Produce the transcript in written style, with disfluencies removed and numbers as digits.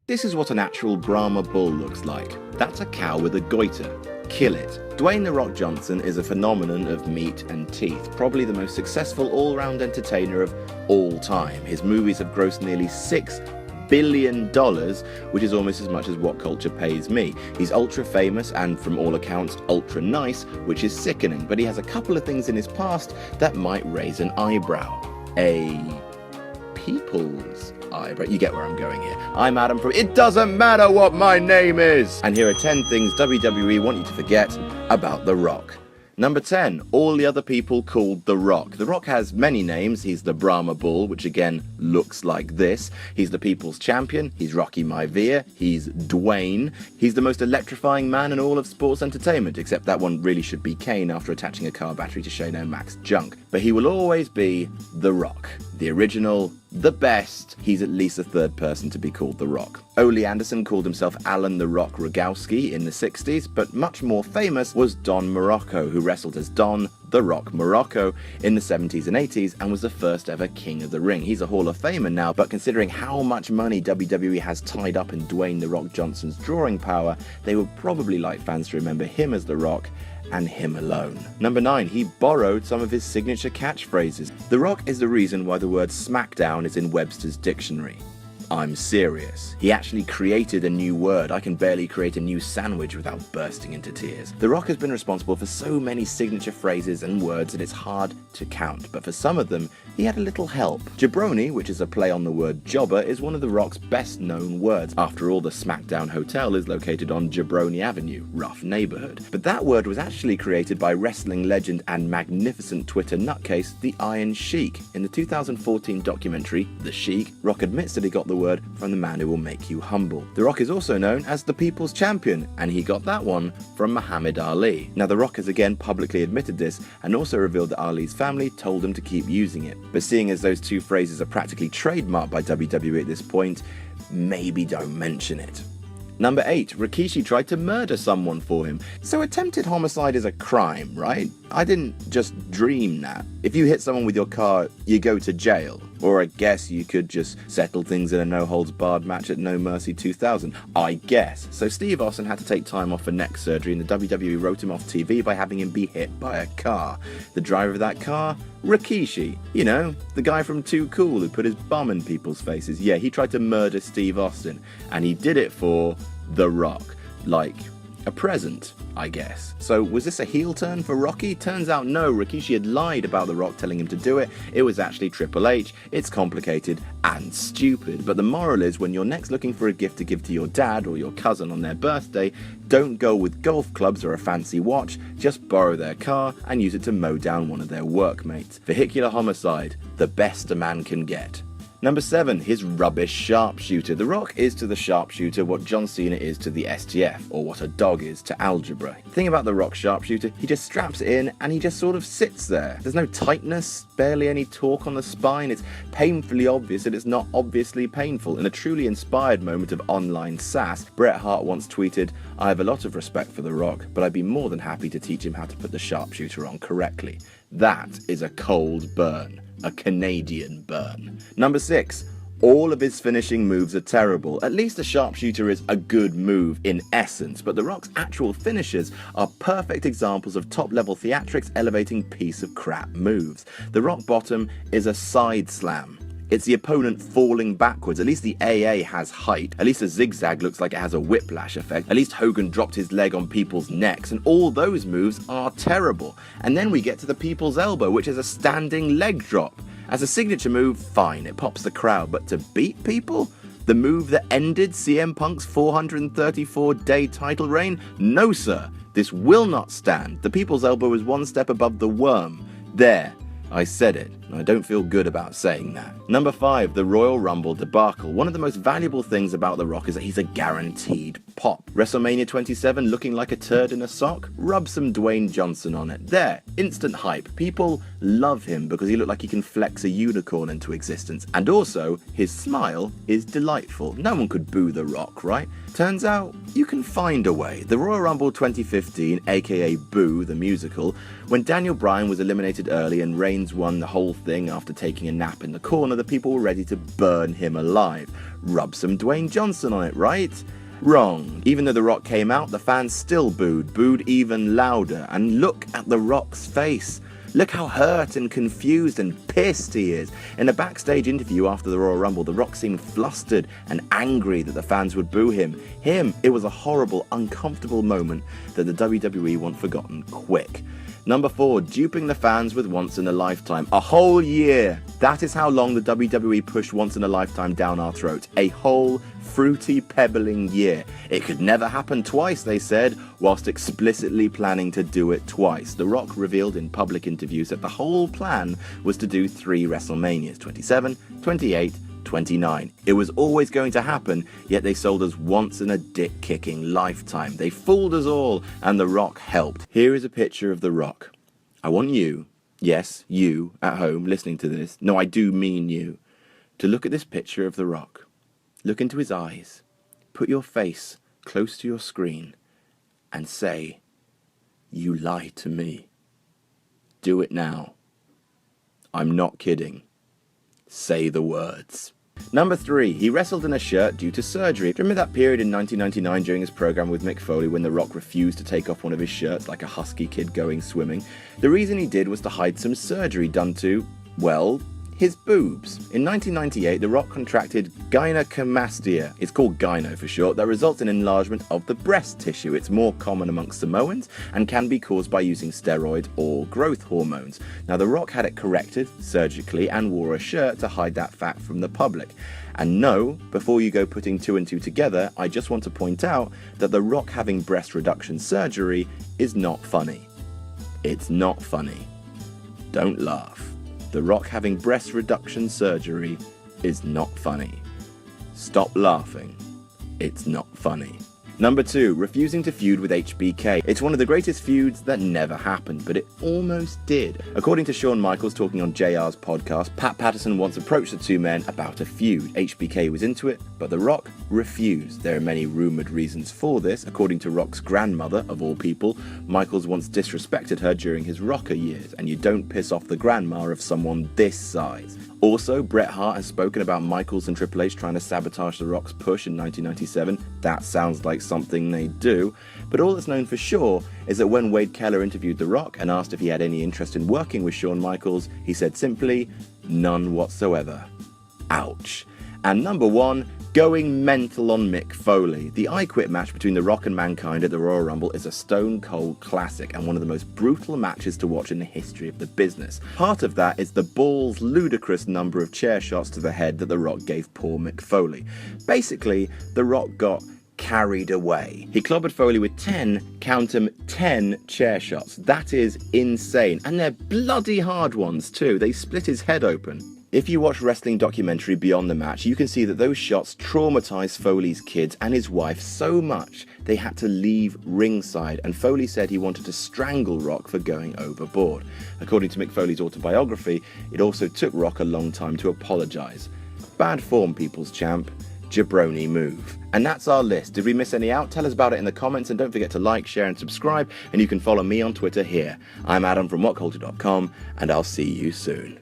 This is what an actual Brahma bull looks like. That's a cow with a goiter. Kill it. Dwayne "The Rock" Johnson is a phenomenon of meat and teeth, probably the most successful all-round entertainer of all time. His movies have grossed nearly $6 billion, which is almost as much as What Culture pays me. He's ultra famous and, from all accounts, ultra nice, which is sickening, but he has a couple of things in his past that might raise an eyebrow. A people's eyebrow. You get where I'm going here. I'm Adam from It Doesn't Matter What My Name Is, and here are 10 things WWE want you to forget about The Rock. Number 10, all the other people called The Rock. The Rock has many names. He's the Brahma Bull, which again looks like this. He's the People's Champion. He's Rocky Maivia. He's Dwayne. He's the most electrifying man in all of sports entertainment, except that one really should be Kane after attaching a car battery to Shane O'Mac's junk. But he will always be The Rock. The original, the best. He's at least the third person to be called The Rock. Ole Anderson called himself Alan The Rock Rogowski in the 60s, but much more famous was Don Morocco, who wrestled as Don The Rock Morocco in the 70s and 80s and was the first ever King of the Ring. He's a Hall of Famer now, but considering how much money WWE has tied up in Dwayne The Rock Johnson's drawing power, they would probably like fans to remember him as The Rock, and him alone. Number 9, he borrowed some of his signature catchphrases. The Rock is the reason why the word SmackDown is in Webster's dictionary. I'm serious. He actually created a new word. I can barely create a new sandwich without bursting into tears. The Rock has been responsible for so many signature phrases and words that it's hard to count, but for some of them, he had a little help. Jabroni, which is a play on the word jobber, is one of The Rock's best known words. After all, the SmackDown Hotel is located on Jabroni Avenue, rough neighborhood. But that word was actually created by wrestling legend and magnificent Twitter nutcase, the Iron Sheik. In the 2014 documentary, The Sheik, Rock admits that he got the word from the man who will make you humble. The Rock is also known as the People's Champion, and he got that one from Muhammad Ali. Now, The Rock has again publicly admitted this and also revealed that Ali's family told him to keep using it. But seeing as those two phrases are practically trademarked by WWE at this point, maybe don't mention it. Number 8, Rikishi tried to murder someone for him. So attempted homicide is a crime, right? I didn't just dream that. If you hit someone with your car, you go to jail. Or I guess you could just settle things in a no-holds-barred match at No Mercy 2000. I guess. So Steve Austin had to take time off for neck surgery, and the WWE wrote him off TV by having him be hit by a car. The driver of that car? Rikishi. You know, the guy from Too Cool who put his bum in people's faces. Yeah, he tried to murder Steve Austin, and he did it for The Rock. Like a present, I guess. So was this a heel turn for Rocky? Turns out no, Rikishi had lied about The Rock telling him to do it. It was actually Triple H. It's complicated and stupid. But the moral is, when you're next looking for a gift to give to your dad or your cousin on their birthday, don't go with golf clubs or a fancy watch, just borrow their car and use it to mow down one of their workmates. Vehicular homicide, the best a man can get. Number 7, his rubbish sharpshooter. The Rock is to the sharpshooter what John Cena is to the STF, or what a dog is to algebra. The thing about the Rock sharpshooter, he just straps it in and he just sort of sits there. There's no tightness, barely any torque on the spine. It's painfully obvious that it's not obviously painful. In a truly inspired moment of online sass, Bret Hart once tweeted, "I have a lot of respect for The Rock, but I'd be more than happy to teach him how to put the sharpshooter on correctly." That is a cold burn. A Canadian burn. Number 6, all of his finishing moves are terrible. At least a sharpshooter is a good move in essence, but The Rock's actual finishes are perfect examples of top-level theatrics elevating piece of crap moves. The Rock bottom is a side slam. It's the opponent falling backwards. At least the AA has height. At least a zigzag looks like it has a whiplash effect. At least Hogan dropped his leg on people's necks, and all those moves are terrible. And then we get to the people's elbow, which is a standing leg drop. As a signature move, fine, it pops the crowd, but to beat people? The move that ended CM Punk's 434-day title reign? No, sir. This will not stand. The people's elbow is one step above the worm. There. I said it, and I don't feel good about saying that. Number 5, the Royal Rumble debacle. One of the most valuable things about The Rock is that he's a guaranteed pop. WrestleMania 27 looking like a turd in a sock? Rub some Dwayne Johnson on it. There, instant hype. People love him because he looked like he can flex a unicorn into existence. And also, his smile is delightful. No one could boo The Rock, right? Turns out, you can find a way. The Royal Rumble 2015, aka Boo, the musical, when Daniel Bryan was eliminated early and Reigns won the whole thing after taking a nap in the corner, the people were ready to burn him alive. Rub some Dwayne Johnson on it, right? Wrong. Even though The Rock came out, the fans still booed even louder. And look at The Rock's face. Look how hurt and confused and pissed he is. In a backstage interview after the Royal Rumble, The Rock seemed flustered and angry that the fans would boo him. It was a horrible, uncomfortable moment that the WWE want forgotten quick. Number 4, duping the fans with Once in a Lifetime. A whole year. That is how long the WWE pushed Once in a Lifetime down our throats. A whole fruity, pebbling year. It could never happen twice, they said, whilst explicitly planning to do it twice. The Rock revealed in public interviews that the whole plan was to do 3 WrestleManias, 27, 28, 29. It was always going to happen, yet they sold us once in a dick-kicking lifetime. They fooled us all, and The Rock helped. Here is a picture of The Rock. I want you, yes, you, at home, listening to this, no, I do mean you, to look at this picture of The Rock. Look into his eyes, put your face close to your screen, and say, "You lie to me." Do it now. I'm not kidding. Say the words. Number 3, he wrestled in a shirt due to surgery. Remember that period in 1999 during his program with Mick Foley when The Rock refused to take off one of his shirts like a husky kid going swimming? The reason he did was to hide some surgery done to, well, his boobs. In 1998, The Rock contracted gynecomastia, it's called gyno for short, that results in enlargement of the breast tissue. It's more common amongst Samoans and can be caused by using steroids or growth hormones. Now, The Rock had it corrected surgically and wore a shirt to hide that fact from the public. And no, before you go putting 2 and 2 together, I just want to point out that The Rock having breast reduction surgery is not funny. It's not funny. Don't laugh. The Rock having breast reduction surgery is not funny. Stop laughing. It's not funny. Number 2, refusing to feud with HBK. It's one of the greatest feuds that never happened, but it almost did. According to Shawn Michaels talking on JR's podcast, Pat Patterson once approached the two men about a feud. HBK was into it, but The Rock refused. There are many rumoured reasons for this. According to Rock's grandmother, of all people, Michaels once disrespected her during his rocker years, and you don't piss off the grandma of someone this size. Also, Bret Hart has spoken about Michaels and Triple H trying to sabotage The Rock's push in 1997. That sounds like something they do. But all that's known for sure is that when Wade Keller interviewed The Rock and asked if he had any interest in working with Shawn Michaels, he said simply, none whatsoever. Ouch. And number 1, going mental on Mick Foley. The I Quit match between The Rock and Mankind at the Royal Rumble is a stone cold classic and one of the most brutal matches to watch in the history of the business. Part of that is the balls ludicrous number of chair shots to the head that The Rock gave poor Mick Foley. Basically, The Rock got carried away. He clobbered Foley with 10, count 'em, 10 chair shots. That is insane. And they're bloody hard ones too. They split his head open. If you watch wrestling documentary Beyond the Match, you can see that those shots traumatized Foley's kids and his wife so much they had to leave ringside, and Foley said he wanted to strangle Rock for going overboard. According to Mick Foley's autobiography, it also took Rock a long time to apologize. Bad form, people's champ. Jabroni move. And that's our list. Did we miss any out? Tell us about it in the comments, and don't forget to like, share and subscribe, and you can follow me on Twitter here. I'm Adam from WhatCulture.com, and I'll see you soon.